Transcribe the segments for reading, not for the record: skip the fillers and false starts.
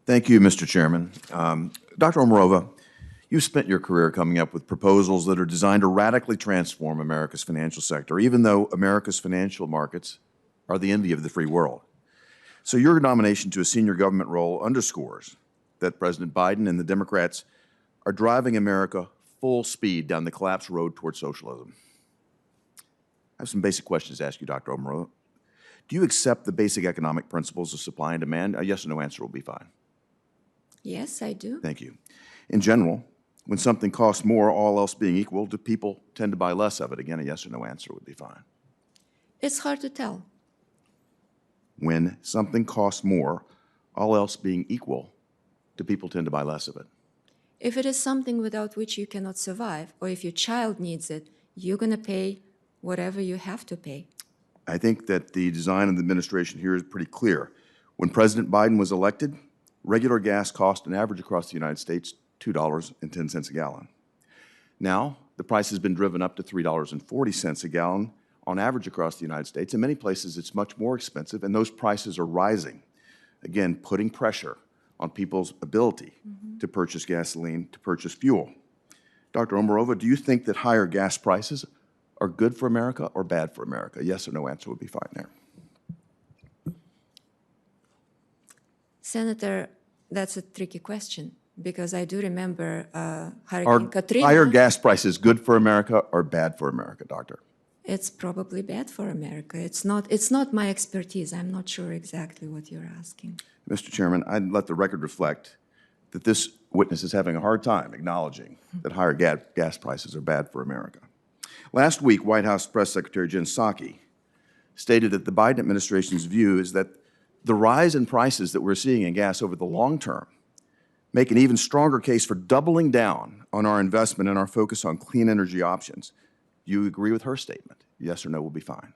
Thank you, Mr. Chairman. Dr. Omarova, you've spent your career coming up with proposals that are designed to radically transform America's financial sector, even though America's financial markets are the envy of the free world. So your nomination to a senior government role underscores that President Biden and the Democrats are driving America full speed down the collapse road toward socialism. I have some basic questions to ask you, Dr. Omarova. Do you accept the basic economic principles of supply and demand? A yes or no answer will be fine. Yes, I do. Thank you. In general, when something costs more, all else being equal, do people tend to buy less of it? Again, a yes or no answer would be fine. It's hard to tell. When something costs more, all else being equal, do people tend to buy less of it? If it is something without which you cannot survive, or if your child needs it, you're going to pay whatever you have to pay. I think that the design of the administration here is pretty clear. When President Biden was elected, regular gas cost an average across the United States $2.10 a gallon. Now, the price has been driven up to $3.40 a gallon on average across the United States. In many places, it's much more expensive, and those prices are rising. Again, putting pressure on people's ability to purchase gasoline, to purchase fuel. Dr. Omarova, do you think that higher gas prices are good for America or bad for America? Yes or no answer would be fine there. Senator, that's a tricky question because I do remember Hurricane Katrina. Are higher gas prices good for America or bad for America, Doctor? It's probably bad for America. It's not my expertise. I'm not sure exactly what you're asking. Mr. Chairman, I'd let the record reflect that this witness is having a hard time acknowledging that higher gas prices are bad for America. Last week, White House Press Secretary Jen Psaki stated that the Biden administration's view is that the rise in prices that we're seeing in gas over the long term make an even stronger case for doubling down on our investment and our focus on clean energy options. Do you agree with her statement? Yes or no will be fine.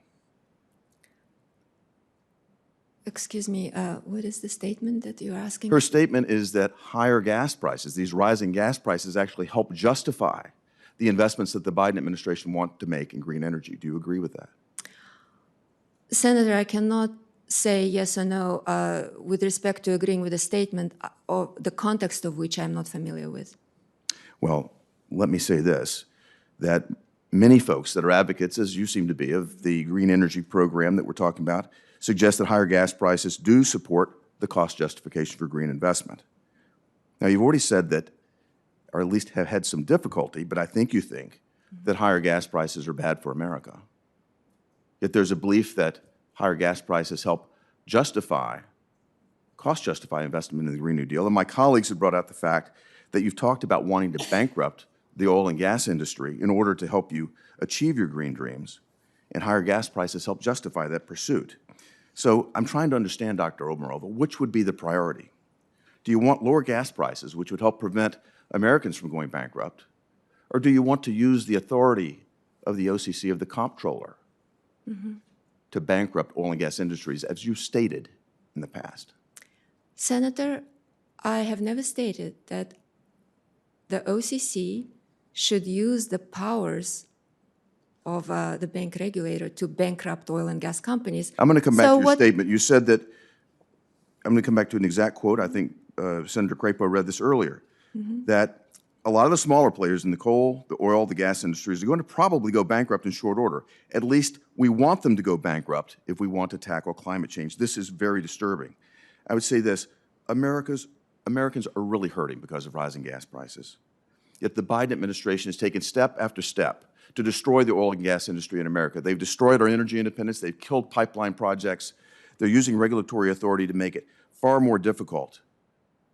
Excuse me, what is the statement that you're asking? Her statement is that higher gas prices, these rising gas prices, actually help justify the investments that the Biden administration want to make in green energy. Do you agree with that? Senator, I cannot say yes or no with respect to agreeing with a statement or the context of which I'm not familiar with. Well, let me say this, that many folks that are advocates, as you seem to be, of the green energy program that we're talking about, suggest that higher gas prices do support the cost justification for green investment. Now, you've already said that, or at least have had some difficulty, but I think you think that higher gas prices are bad for America. Yet there's a belief that higher gas prices help cost justify investment in the Green New Deal. And my colleagues have brought out the fact that you've talked about wanting to bankrupt the oil and gas industry in order to help you achieve your green dreams, and higher gas prices help justify that pursuit. So I'm trying to understand, Dr. Omarova, which would be the priority? Do you want lower gas prices, which would help prevent Americans from going bankrupt, or do you want to use the authority of the OCC, of the comptroller, to bankrupt oil and gas industries, as you stated in the past? Senator, I have never stated that the OCC should use the powers of the bank regulator to bankrupt oil and gas companies. I'm going to come back to your statement. You said that, I'm going to come back to an exact quote. I think Senator Crapo read this earlier, that a lot of the smaller players in the coal, the oil, the gas industries are going to probably go bankrupt in short order. At least we want them to go bankrupt if we want to tackle climate change. This is very disturbing. I would say this, Americans are really hurting because of rising gas prices. Yet the Biden administration has taken step after step to destroy the oil and gas industry in America. They've destroyed our energy independence. They've killed pipeline projects. They're using regulatory authority to make it far more difficult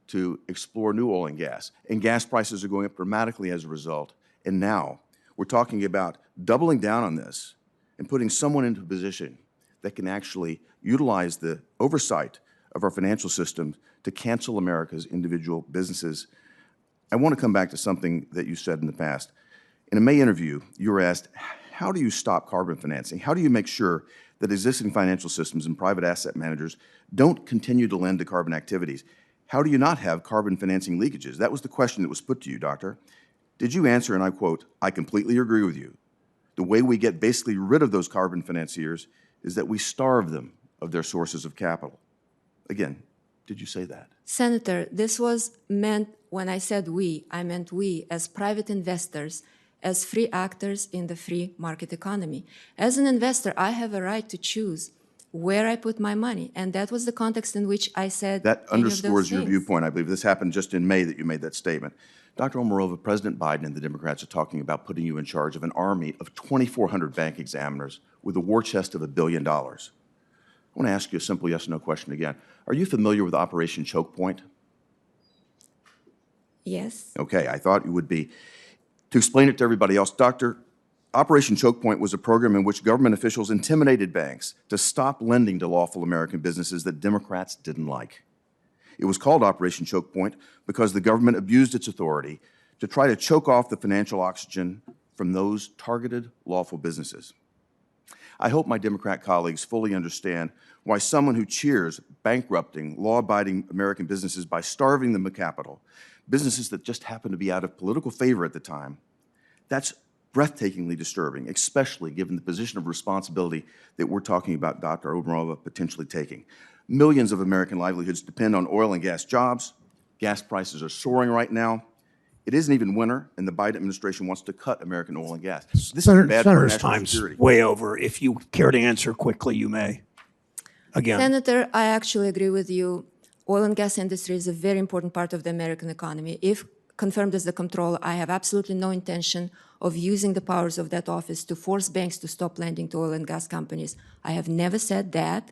to explore new oil and gas. And gas prices are going up dramatically as a result. And now we're talking about doubling down on this and putting someone into a position that can actually utilize the oversight of our financial system to cancel America's individual businesses. I want to come back to something that you said in the past. In a May interview, you were asked, how do you stop carbon financing? How do you make sure that existing financial systems and private asset managers don't continue to lend to carbon activities? How do you not have carbon financing leakages? That was the question that was put to you, Doctor. Did you answer, and I quote, "I completely agree with you. The way we get basically rid of those carbon financiers is that we starve them of their sources of capital." Again, did you say that? Senator, this was meant, when I said we, I meant we as private investors, as free actors in the free market economy. As an investor, I have a right to choose where I put my money, and that was the context in which I said That any of those underscores your things. viewpoint. I believe this happened just in May that you made that statement. Dr. Omarova, President Biden and the Democrats are talking about putting you in charge of an army of 2,400 bank examiners with a war chest of $1 billion. I want to ask you a simple yes or no question again. Are you familiar with Operation Choke Point? Yes. Okay, I thought you would be. To explain it to everybody else, Operation Choke Point was a program in which government officials intimidated banks to stop lending to lawful American businesses that Democrats didn't like. It was called Operation Choke Point because the government abused its authority to try to choke off the financial oxygen from those targeted lawful businesses. I hope my Democrat colleagues fully understand why someone who cheers bankrupting law-abiding American businesses by starving them of capital, businesses that just happen to be out of political favor at the time, that's breathtakingly disturbing, especially given the position of responsibility that we're talking about Dr. Omarova potentially taking. Millions of American livelihoods depend on oil and gas jobs. Gas prices are soaring right now. It isn't even winter, and the Biden administration wants to cut American oil and gas. This is bad for Senator's national time's security. way over. If you care to answer quickly, you may. Again. Senator, I actually agree with you. Oil and gas industry is a very important part of the American economy. If confirmed as the comptroller, I have absolutely no intention of using the powers of that office to force banks to stop lending to oil and gas companies. I have never said that.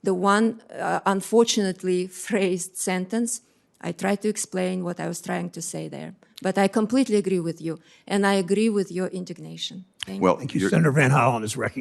The one unfortunately phrased sentence, I tried to explain what I was trying to say there. But I completely agree with you, and I agree with your indignation. Thank you. Well, Thank you. Senator Van Hollen is recognized.